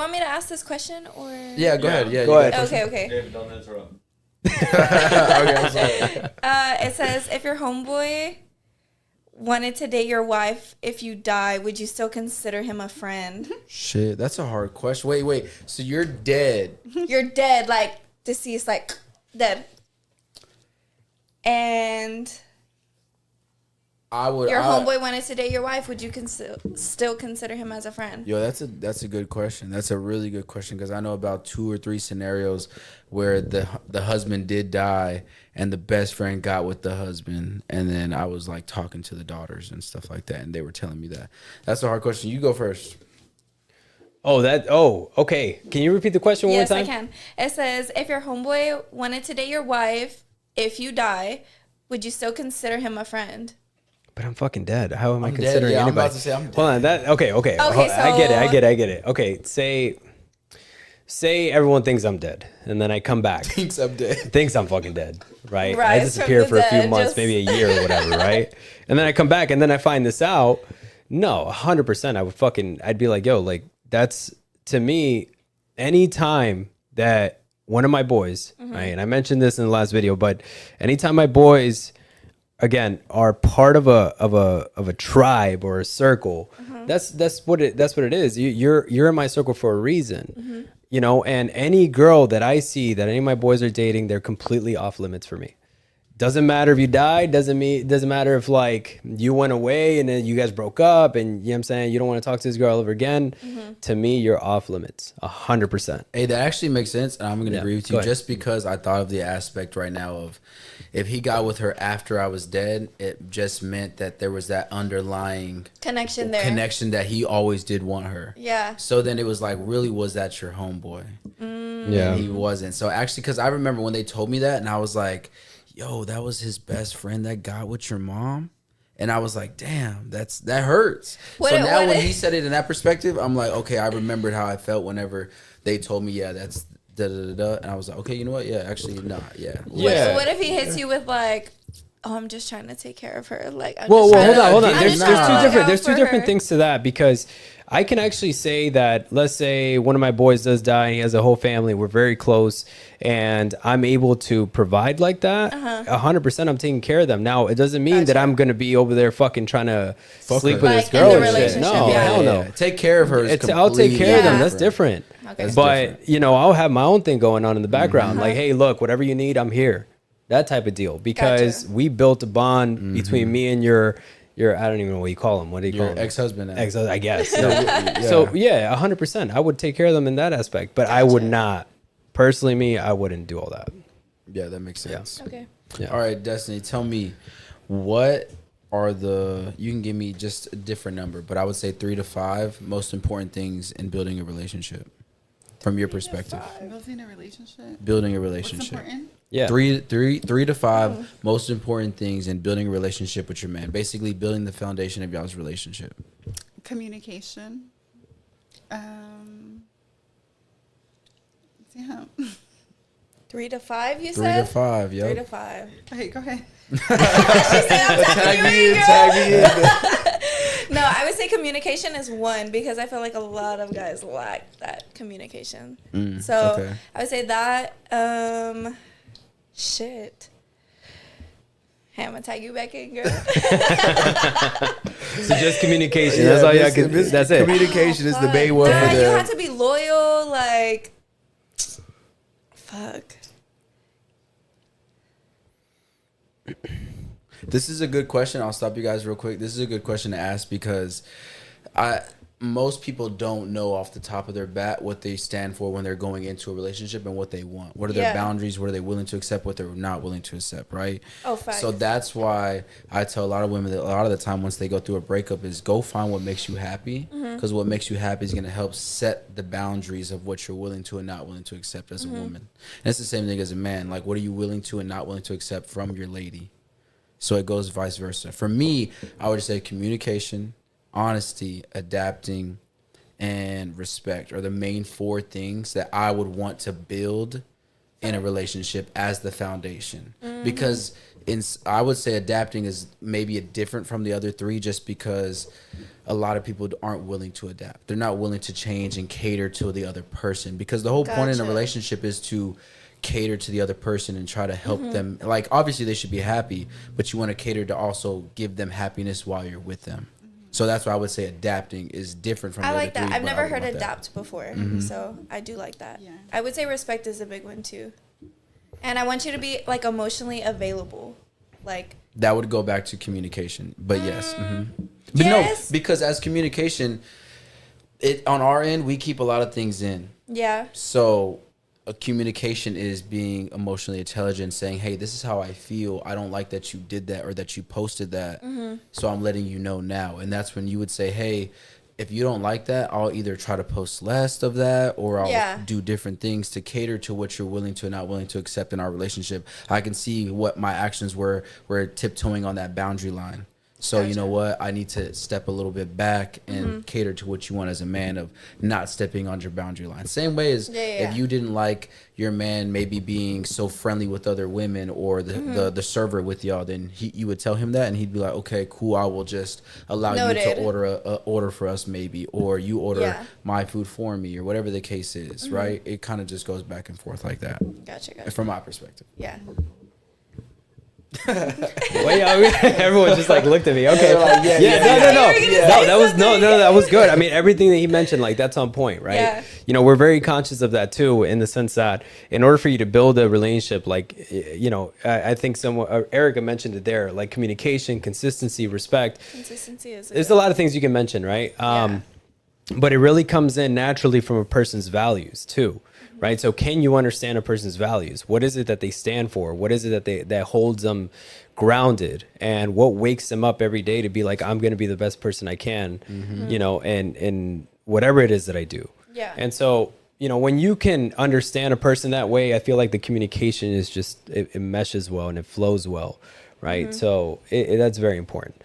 Want me to ask this question or? Yeah, go ahead. Yeah, go ahead. Okay. David, don't interrupt. Okay, I'm sorry. It says, if your homeboy wanted to date your wife, if you die, would you still consider him a friend? Shit, that's a hard question. Wait. So you're dead. You're dead, like deceased, like dead. And your homeboy wanted to date your wife, would you still consider him as a friend? Yo, that's a good question. That's a really good question because I know about 2 or 3 scenarios where the husband did die and the best friend got with the husband, and then I was like talking to the daughters and stuff like that, and they were telling me that. That's a hard question. You go first. Okay. Can you repeat the question one more time? Yes, I can. It says, if your homeboy wanted to date your wife, if you die, would you still consider him a friend? But I'm fucking dead. How am I I'm considering dead. Yeah, anybody? I'm about to say I'm dead. Hold on. Okay. Okay, I get it. Okay, say everyone thinks I'm dead, and then I come back. Thinks I'm dead. Thinks I'm fucking dead, right? Rise I disappear from for the a few dead, months, maybe a year or whatever, right? And then I come back, and then I find this out. No, 100%. I'd be like, yo, like that's to me. Anytime that one of my boys, right, and I mentioned this in the last video, but anytime my boys, again, are part of a tribe or a circle, that's what it is. You're in my circle for a reason, you know. And any girl that I see that any of my boys are dating, they're completely off limits for me. Doesn't matter if you died, doesn't matter if like you went away and then you guys broke up and you know what I'm saying, you don't want to talk to this girl ever again. To me, you're off limits 100%. Hey, that actually makes sense, and I'm going to agree with you Go ahead. just because I thought of the aspect right now of if he got with her after I was dead, it just meant that there was that underlying Connection there. connection that he always did want her. Yeah. So then it was like, really, was that your homeboy? Yeah. And he wasn't. So actually, because I remember when they told me that, and I was like, yo, that was his best friend that got with your mom. And I was like, damn, that hurts. When he said it in that perspective, I'm like, okay, I remembered how I felt whenever they told me, yeah, that's da-da-da-da. And I was like, okay, you know what? Yeah, actually, nah, yeah. What if he hits you with like, oh, I'm just trying to take care of her. Like, Hold on. I'm There's just trying to look out there's two for different her. things to that, because I can actually say that, let's say one of my boys does die and he has a whole family, we're very close, and I'm able to provide like that. 100%, I'm taking care of them. Now, it doesn't mean that I'm going to be over there fucking trying to sleep her. with Like, this girl in the and shit. relationship, No, yeah. hell no. Take care of her. I'll take care of them. That's different. different. Okay. But, you know, I'll have my own thing going on in the background. Like, hey, look, whatever you need, I'm here. That type of deal. Because we built a bond between me and your I don't even know what you call him. What do you call him? Ex-husband. I guess. So yeah, 100%. I would take care of them in that aspect, but I would not. Personally, me, I wouldn't do all that. Yeah, that makes sense. Okay. Yeah. All right, Destiny, tell me, what are you can give me just a different number, but I would say 3 to 5 most important things in building a relationship from your perspective. Building a relationship. Building a What's relationship. important? Yeah. 3 to 5 most important things in building a relationship with your man. Basically, building the foundation of y'all's relationship. Communication. Yeah. 3 to 5, you 3 said? to 5, yo. 3 to 5. Okay, go ahead. Tag me in. No, I would say communication is 1 because I feel like a lot of guys lack that communication. So okay. I would say that. Shit. Hey, I'm gonna tag you back in, girl. So just communication. That's all y'all can. That's it. Communication is the main one Nah, for you the. have to be loyal. Like, fuck. This is a good question. I'll stop you guys real quick. This is a good question to ask because most people don't know off the top of their bat what they stand for when they're going into a relationship and what they want. What are their boundaries? What are they willing to accept? What they're not willing to accept, right? Oh, facts. So that's why I tell a lot of women that a lot of the time once they go through a breakup is go find what makes you happy, because what makes you happy is going to help set the boundaries of what you're willing to and not willing to accept as a woman. And it's the same thing as a man. Like, what are you willing to and not willing to accept from your lady? So it goes vice versa. For me, I would say communication, honesty, adapting, and respect are the main 4 things that I would want to build in a relationship as the foundation. Because I would say adapting is maybe different from the other three, just because a lot of people aren't willing to adapt. They're not willing to change and cater to the other person, because the whole point in a Gotcha. relationship is to cater to the other person and try to help them. Like, obviously they should be happy, but you want to cater to also give them happiness while you're with them. So that's why I would say adapting is different from I the like other that. three, I've but never I would heard want that. adapt before, so I do like that. Yeah. I would say respect is a big one too. And I want you to be like emotionally available. Like, That would go back to communication, but yes. But Yes. no, because as communication, it on our end, we keep a lot of things in. yeah. So a communication is being emotionally intelligent, saying, hey, this is how I feel. I don't like that you did that or that you posted that. So I'm letting you know now. And that's when you would say, hey, if you don't like that, I'll either try to post less of that, or I'll Yeah. do different things to cater to what you're willing to and not willing to accept in our relationship. I can see what my actions were tiptoeing on that boundary line. So you know what? I need to step a little bit back and cater to what you want as a man, of not stepping on your boundary line. Same way as if you didn't like your man maybe being so friendly with other women, or the server with y'all, then you would tell him that, and he'd be like, okay, cool, I will just allow you Noted. to order a order for us maybe, or you order Yeah. my food for me, or whatever the case is, right? It kind of just goes back and forth like that, Gotcha. from my perspective. Yeah. Well, yeah, everyone just like looked at me. Okay, like, yeah, yeah, yeah, no, You were gonna no, say that was something. no, that was good. I mean, everything that he mentioned, like that's on point, right? Yeah. You know, we're very conscious of that too, in the sense that in order for you to build a relationship, like you know, I think someone, Erica mentioned it there, like communication, consistency, respect. Consistency is. There's a lot of things you can mention, right? But it really comes in naturally from a person's values too, right? So can you understand a person's values? What is it that they stand for? What is it that holds them grounded, and what wakes them up every day to be like, I'm going to be the best person I can, you know, and whatever it is that I do. Yeah. And so, you know, when you can understand a person that way, I feel like the communication is just, it meshes well and it flows well, right? So that's very important.